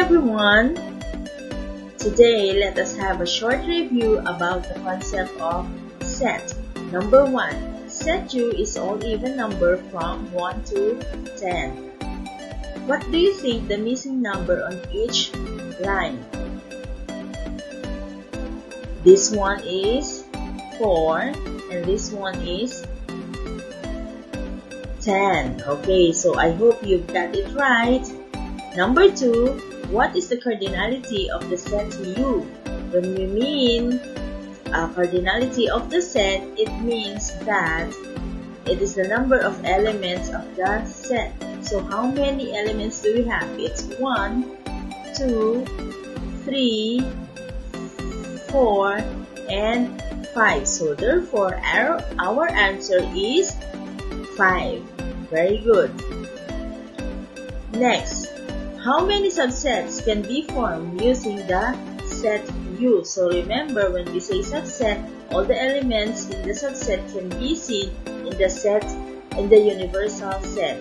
everyone! Today, let us have a short review about the concept of set. Number 1. Set U is all even number from 1 to 10. What do you think the missing number on each line? This one is 4 and this one is 10. Okay, so I hope you got it right. Number 2, what is the cardinality of the set U? When we mean cardinality of the set, it means that it is the number of elements of the set. So how many elements do we have? It's 1, 2, 3, 4, and 5. So therefore, our answer is 5. Very good. Next, how many subsets can be formed using the set U? So remember, when we say subset, all the elements in the subset can be seen in the universal set.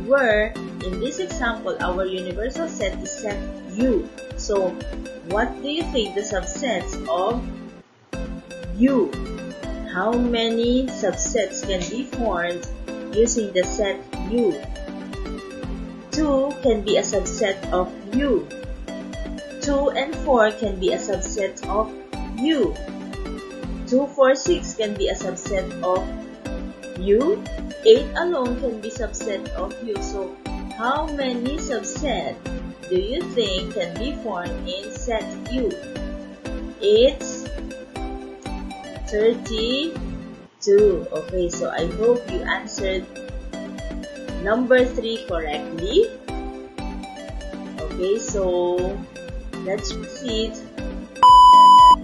Where in this example, our universal set is set U. So what do you think the subsets of U? How many subsets can be formed using the set U? 2 can be a subset of U. 2 and 4 can be a subset of U. 2, 4, 6 can be a subset of U. 8 alone can be subset of U. So how many subsets do you think can be formed in set U? It's 32. Okay, so I hope you answered number 3 correctly. Okay, so let's proceed.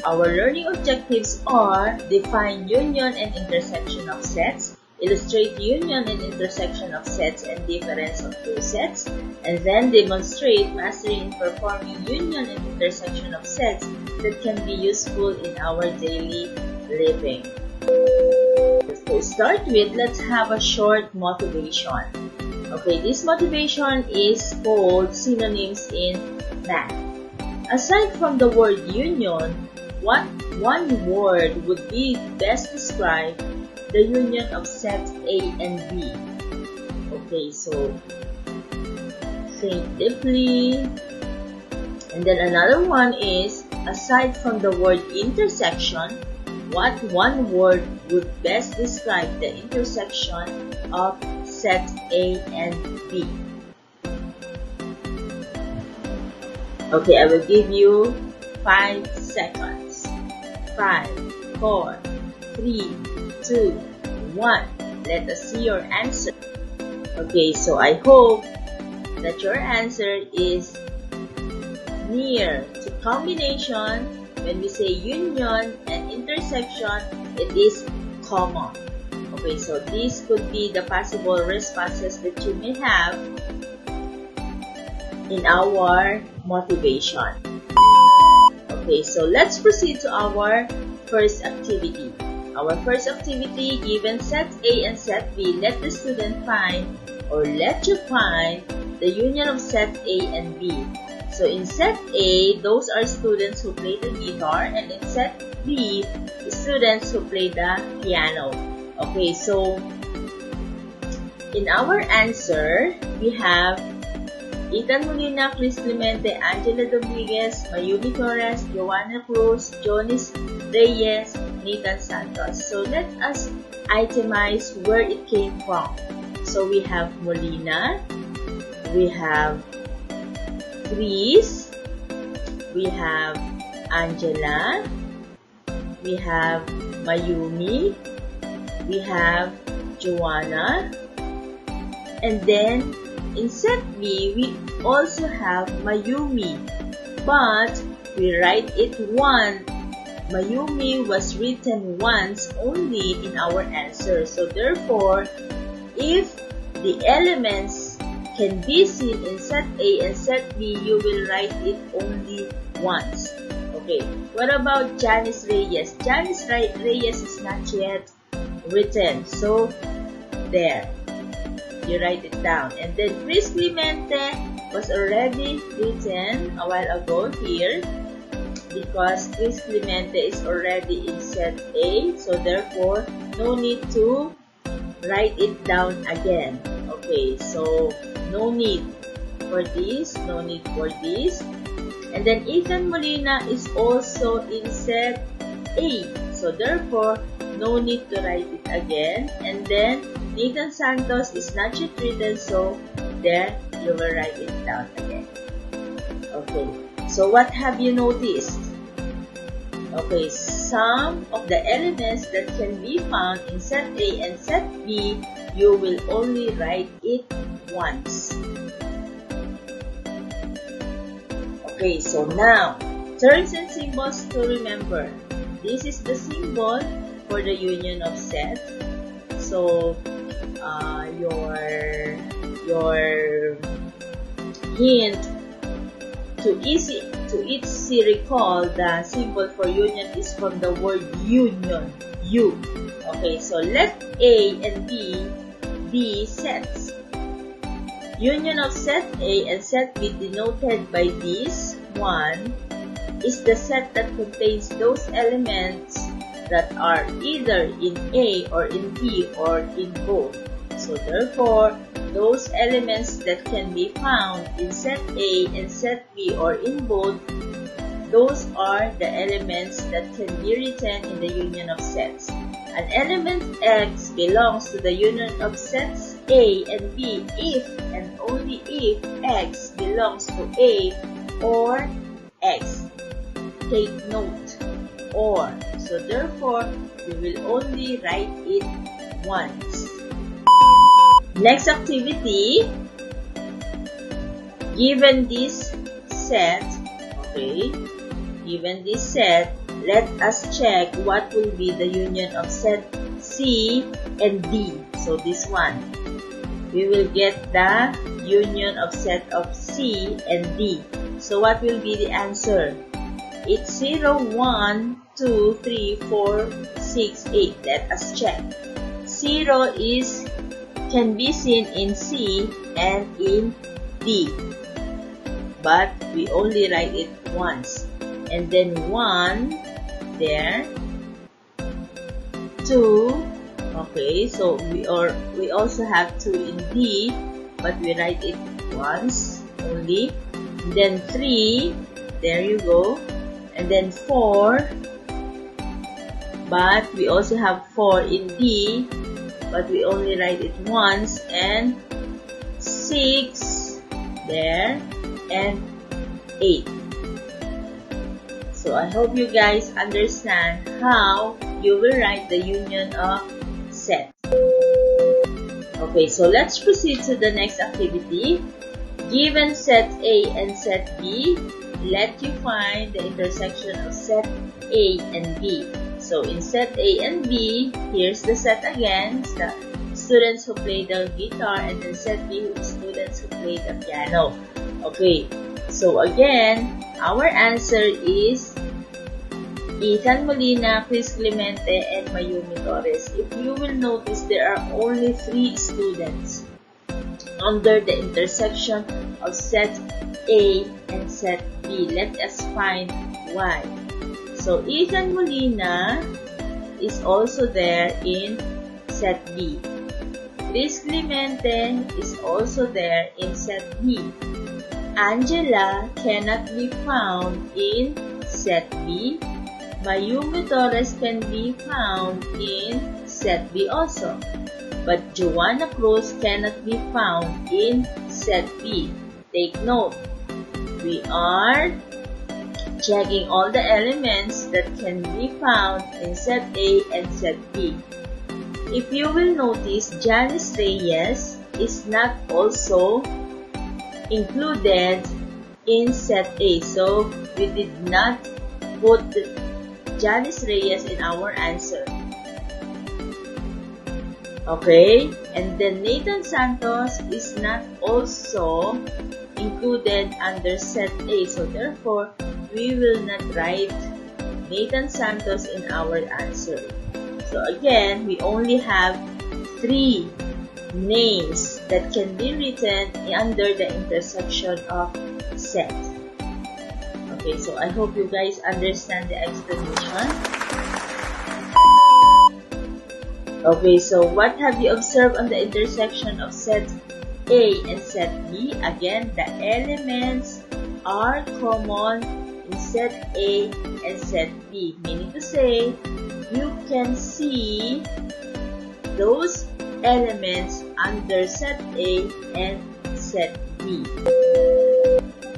Our learning objectives are define union and intersection of sets, illustrate union and intersection of sets and difference of two sets, and then demonstrate mastery in performing union and intersection of sets that can be useful in our daily living. To start with, let's have a short motivation. Okay, this motivation is called synonyms in math. Aside from the word union, what one word would be best describe the union of sets A and B? Okay, so think deeply. And then another one is, aside from the word intersection, what one word would best describe the intersection of set A and B? Okay, I will give you 5 seconds. 5, 4, 3, 2, 1. Let us see your answer. Okay, so I hope that your answer is near to combination. When we say union and intersection, it is common. Okay, so these could be the possible responses that you may have in our motivation. Okay, so let's proceed to our first activity. Our first activity, given set A and set B, let the student find, or let you find, the union of set A and B. So in set A, those are students who play the guitar, and in set B, students who play the piano. Okay, so in our answer, we have Ethan Molina, Chris Clemente, Angela Dominguez, Mayumi Torres, Joanna Cruz, Jonis Reyes, Nathan Santos. So let us itemize where it came from. So we have Molina, we have Chris, we have Angela, we have Mayumi, we have Joanna, and then in set B, we also have Mayumi, but we write it once. Mayumi was written once only in our answer. So therefore, if the elements can be seen in set A and set B, you will write it only once. Okay, what about Janice Reyes? Janice Reyes is not yet written. So there, you write it down. And then Chris Clemente, was already written a while ago here because Chris Clemente is already in set A, so therefore no need to write it down again. Okay, so no need for this, no need for this. And then Ethan Molina is also in set A, so therefore no need to write it again. And then Nathan Santos is not yet written, so there you will write it down again. Okay, so what have you noticed? Okay, some of the elements that can be found in set A and set B, you will only write it once. Okay, so now, terms and symbols to remember. This is the symbol for the union of set. So, your hint to easy recall the symbol for union is from the word union, U. Okay, so let A and B be sets. Union of set A and set B denoted by this one is the set that contains those elements that are either in A or in B or in both. So therefore, those elements that can be found in set A and set B or in both, those are the elements that can be written in the union of sets. An element X belongs to the union of sets A and B if and only if X belongs to A or X. Take note, or. So therefore, we will only write it once. Next activity, given this set, okay, given this set, let us check what will be the union of set C and D. So this one, we will get the union of set of C and D. So what will be the answer? It's 0, 1, 2, 3, 4, 6, 8. Let us check. 0 can be seen in C and in D, but we only write it once. And then 1 there, 2, okay, so we also have 2 in D, but we write it once only. And then 3, there you go. And then 4, but we also have 4 in D, but we only write it once. And 6 there, and 8. So I hope you guys understand how you will write the union of set. Okay, so let's proceed to the next activity. Given set A and set B, let you find the intersection of set A and B. So in set A and B, here's the set again, the students who play the guitar, and then set B, students who play the piano. Okay, so again, our answer is Ethan Molina, Chris Clemente, and Mayumi Torres. If you will notice, there are only 3 students under the intersection of set A and set B. Let us find why. So Ethan Molina is also there in set B. Chris Clemente is also there in set B. Angela cannot be found in set B. Mayumi Torres can be found in set B also. But Joanna Cruz cannot be found in set B. Take note, we are checking all the elements that can be found in set A and set B. If you will notice, Janice Reyes is not also included in set A. So, we did not put Janice Reyes in our answer. Okay, and then Nathan Santos is not also included under set A. So therefore, we will not write Nathan Santos in our answer. So again, we only have 3 names that can be written under the intersection of set. Okay, so I hope you guys understand the explanation. Okay, so what have you observed on the intersection of set A and set B? Again, the elements are common in set A and set B, meaning to say, you can see those elements under set A and set B.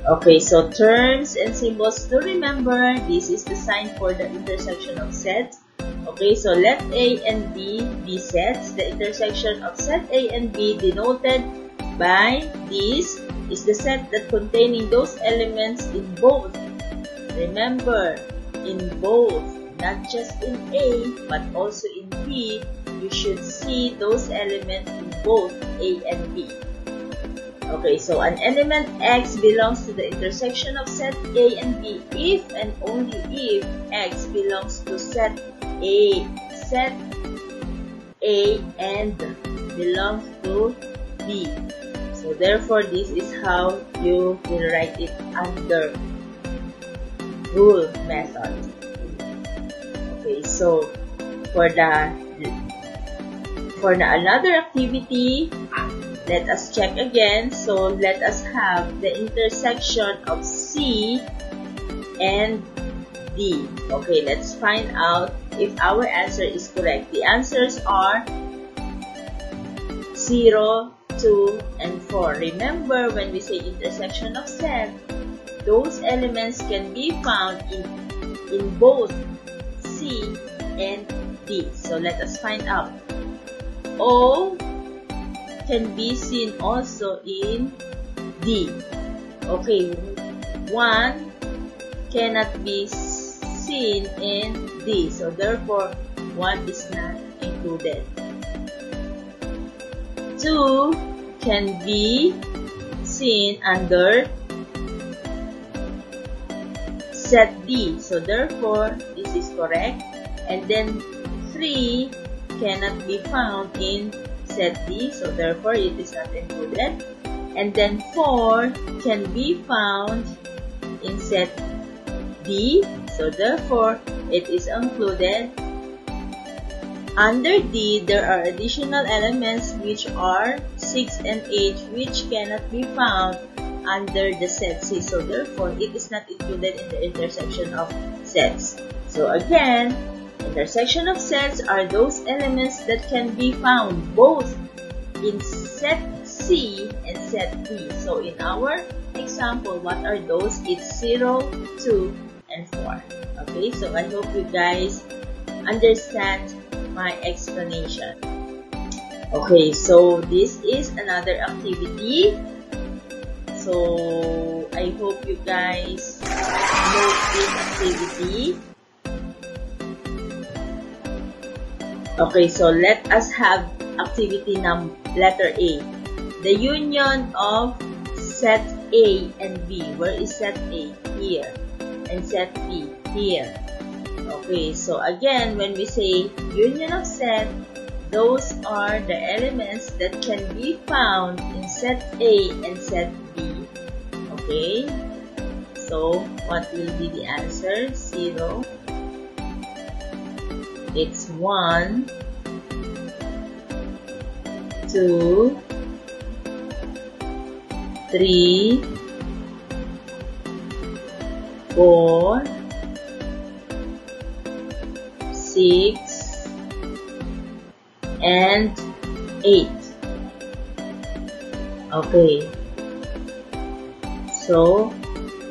Okay, so terms and symbols to remember. This is the sign for the intersection of sets. Okay, so let A and B be sets. The intersection of set A and B denoted by this is the set that containing those elements in both. Remember, in both, not just in A, but also in B, you should see those elements in both A and B. Okay, so an element X belongs to the intersection of set A and B if and only if X belongs to set A and belongs to B. So therefore, this is how you will write it under rule method. Okay, so for the another activity, let us check again. So let us have the intersection of C and D. Okay, let's find out if our answer is correct. The answers are 0, 2, and 4. Remember, when we say intersection of set, those elements can be found in both C and D. So let us find out. O can be seen also in D. Okay, 1 cannot be seen in D. So therefore, 1 is not included. 2 can be seen under set D. So therefore, this is correct. And then 3 cannot be found in set D. So therefore, it is not included. And then 4 can be found in set D. So therefore, it is included. Under D, there are additional elements which are 6 and 8 which cannot be found under the set C. So therefore, it is not included in the intersection of sets. So again, intersection of sets are those elements that can be found both in set C and set D. So in our example, what are those? It's 0, 2, and 4. Okay, so I hope you guys understand my explanation. Okay, so this is another activity. So I hope you guys know this activity. Okay, so let us have activity letter A. The union of set A and B. Where is set A? Here. And set B? Here. Okay, so again, when we say union of set, those are the elements that can be found in set A and set B. Okay, so what will be the answer? 0. It's 1, 2, 3, 4, 6, and 8. Okay. So,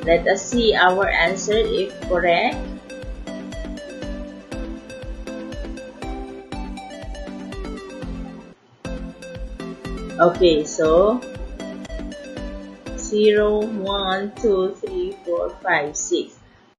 let us see our answer if correct. Okay, so 0, 1, 2, 3, 4, 5, 6.